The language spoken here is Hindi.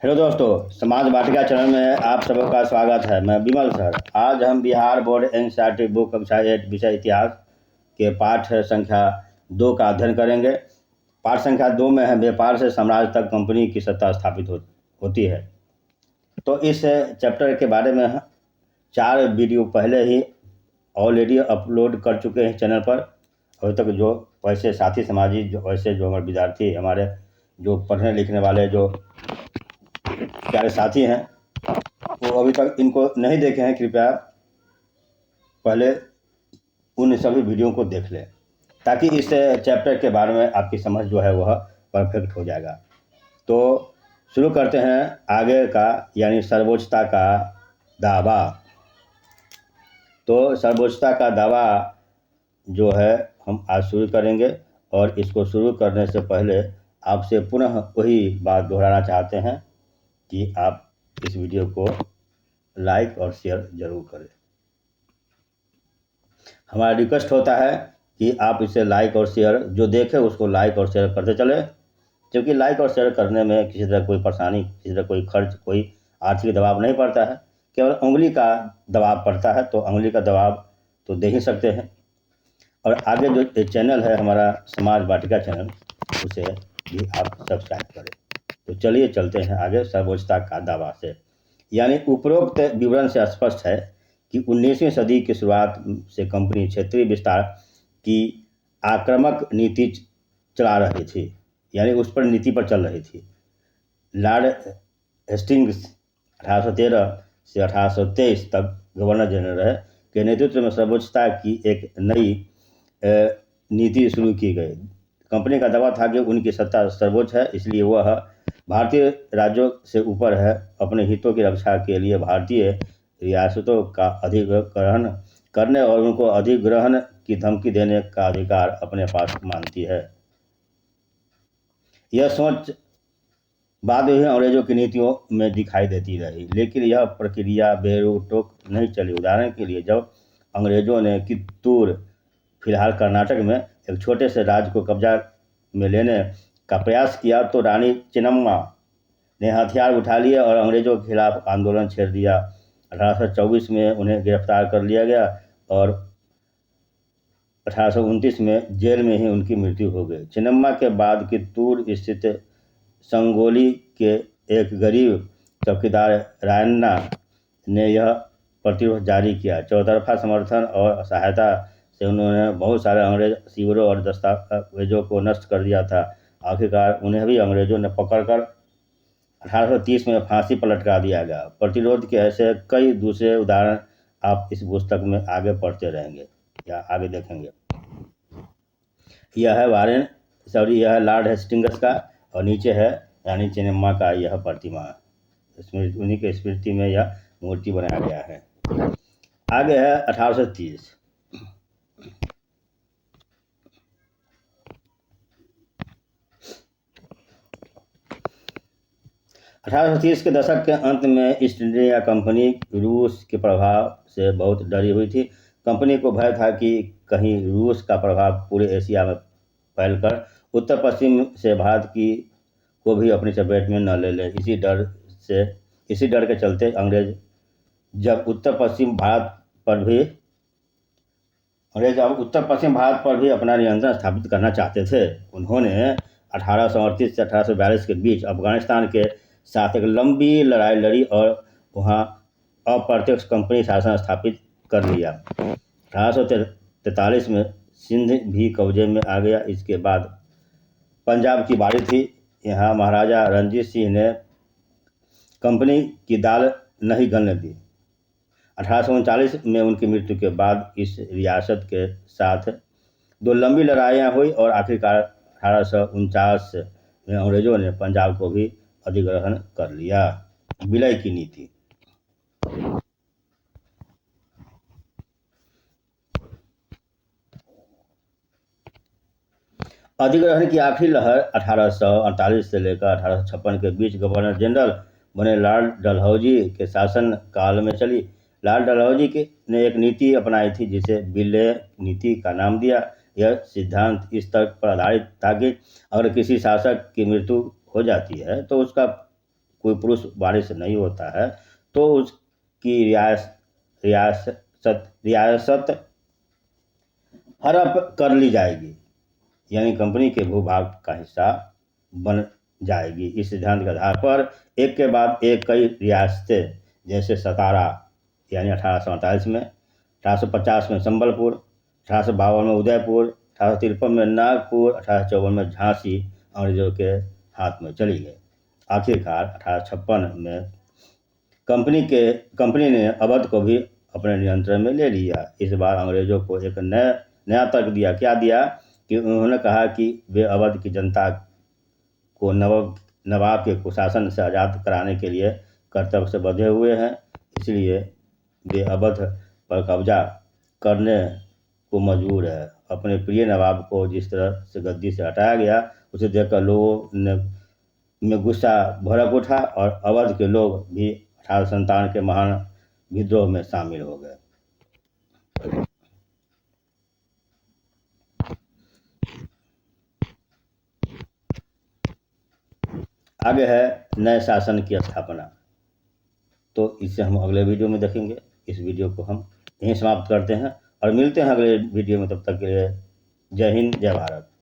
हेलो दोस्तों, समाज वाटिका चैनल में आप सबका स्वागत है। मैं विमल सर। आज हम बिहार बोर्ड एनसीईआरटी बुक कक्षा 8 विषय इतिहास के पाठ संख्या 2 का अध्ययन करेंगे। पाठ संख्या 2 में है व्यापार से साम्राज्य तक कंपनी की सत्ता स्थापित होती है। तो इस चैप्टर के बारे में 4 वीडियो पहले ही ऑलरेडी अपलोड कर चुके हैं चैनल पर। अभी तक जो वैसे साथी समाजी जो हमारे विद्यार्थी, हमारे जो पढ़ने लिखने वाले जो प्यारे साथी हैं, वो अभी तक इनको नहीं देखे हैं, कृपया पहले उन सभी वीडियो को देख लें ताकि इस चैप्टर के बारे में आपकी समझ जो है वह परफेक्ट हो जाएगा। तो शुरू करते हैं आगे का, यानी सर्वोच्चता का दावा। तो सर्वोच्चता का दावा जो है हम आज शुरू करेंगे, और इसको शुरू करने से पहले आपसे पुनः वही बात दोहराना चाहते हैं कि आप इस वीडियो को लाइक और शेयर जरूर करें। हमारा रिक्वेस्ट होता है कि आप इसे लाइक और शेयर, जो देखें उसको लाइक और शेयर करते चले, क्योंकि लाइक और शेयर करने में किसी तरह कोई परेशानी, किसी तरह कोई खर्च, कोई आर्थिक दबाव नहीं पड़ता है, केवल उंगली का दबाव पड़ता है। तो उंगली का दबाव तो दे ही सकते हैं। और आगे जो चैनल है हमारा समाज वाटिका चैनल, उसे भी आप सब्सक्राइब करें। तो चलिए चलते हैं आगे सर्वोच्चता का दावा से। यानी उपरोक्त विवरण से स्पष्ट है कि 19वीं सदी की शुरुआत से कंपनी क्षेत्रीय विस्तार की आक्रामक नीति चला रही थी, यानी उस पर नीति पर चल रही थी। लॉर्ड हेस्टिंग्स 1813 से 1823 तक गवर्नर जनरल रहे के नेतृत्व में सर्वोच्चता की एक नई नीति शुरू की गई। कंपनी का दावा था कि उनकी सत्ता सर्वोच्च है, इसलिए वह भारतीय राज्यों से ऊपर है। अपने हितों की रक्षा के लिए भारतीय रियासतों का अधिग्रहण करने और उनको अधिग्रहण की धमकी देने का अधिकार अपने पास मानती है। यह सोच बाद में अंग्रेजों की नीतियों में दिखाई देती रही, लेकिन यह प्रक्रिया बेरोक नहीं चली। उदाहरण के लिए, जब अंग्रेजों ने कित्तूर, फिलहाल कर्नाटक में, एक छोटे से राज्य को कब्जा में लेने का प्रयास किया तो रानी चेन्नम्मा ने हथियार उठा लिए और अंग्रेजों के खिलाफ आंदोलन छेड़ दिया। 1824 में उन्हें गिरफ्तार कर लिया गया और 1829 में जेल में ही उनकी मृत्यु हो गई। चेन्नम्मा के बाद कित्तूर स्थित संगोली के एक गरीब चौकीदार रायन्ना ने यह प्रतिरोध जारी किया। चौतरफा समर्थन और सहायता से उन्होंने बहुत सारे अंग्रेज शिविरों और दस्तावेजों को नष्ट कर दिया था। आखिरकार उन्हें भी अंग्रेजों ने पकड़कर 1830 में फांसी पर लटका दिया गया। प्रतिरोध के ऐसे कई दूसरे उदाहरण आप इस पुस्तक में आगे पढ़ते रहेंगे या आगे देखेंगे। यह है यह है लॉर्ड हेस्टिंग्स का, और नीचे है रानी चेन्नम्मा का यह प्रतिमा। उन्हीं के स्मृति में यह मूर्ति बनाया गया है। आगे है 1830। 1830 के दशक के अंत में ईस्ट इंडिया कंपनी रूस के प्रभाव से बहुत डरी हुई थी। कंपनी को भय था कि कहीं रूस का प्रभाव पूरे एशिया में फैलकर उत्तर पश्चिम से भारत को भी अपनी चपेट में न ले ले। इसी डर के चलते अंग्रेज जब उत्तर पश्चिम भारत पर भी अपना नियंत्रण स्थापित करना चाहते थे, उन्होंने 1838 से 1842 के बीच अफगानिस्तान के साथ एक लंबी लड़ाई लड़ी और वहां अप्रत्यक्ष कंपनी शासन स्थापित कर लिया। 1843 में सिंध भी कब्जे में आ गया। इसके बाद पंजाब की बारी थी। यहाँ महाराजा रणजीत सिंह ने कंपनी की दाल नहीं गलने दी। 1839 में उनकी मृत्यु के बाद इस रियासत के साथ 2 लंबी लड़ाइयाँ हुई और आखिरकार 1849 में अंग्रेजों ने पंजाब को भी अधिग्रहण कर लिया। विलय की नीति। अधिग्रहण की आखिरी लहर 1848 से लेकर 1856 के बीच गवर्नर जनरल बने लॉर्ड डलहौजी के शासन काल में चली। लॉर्ड डलहौजी ने एक नीति अपनाई थी जिसे विलय नीति का नाम दिया। यह सिद्धांत इस तर्क पर आधारित था कि अगर किसी शासक की मृत्यु हो जाती है तो उसका कोई पुरुष वारिस नहीं होता है तो उसकी रियासत हड़प कर ली जाएगी, यानी कंपनी के भूभाग का हिस्सा बन जाएगी। इस सिद्धांत के आधार पर एक के बाद एक कई रियासतें, जैसे सतारा यानी 1848 में, 1850 में संबलपुर, 1852 में उदयपुर, 1853 में नागपुर, 1854 में झांसी अंग्रेजों के हाथ में चली गई। आखिरकार 1856 में कंपनी ने अवध को भी अपने नियंत्रण में ले लिया। इस बार अंग्रेजों को एक नया तर्क दिया। क्या दिया कि उन्होंने कहा कि वे अवध की जनता को नवाब के कुशासन से आज़ाद कराने के लिए कर्तव्य से बंधे हुए हैं, इसलिए वे अवध पर कब्जा करने को मजबूर है। अपने प्रिय नवाब को जिस तरह से गद्दी से हटाया गया, उसे देखकर लोगों में गुस्सा भड़क उठा और अवध के लोग भी 1857 के महान विद्रोह में शामिल हो गए। आगे है नए शासन की स्थापना, तो इसे हम अगले वीडियो में देखेंगे। इस वीडियो को हम यहीं समाप्त करते हैं और मिलते हैं अगले वीडियो में। तब तक के लिए जय हिंद, जय भारत।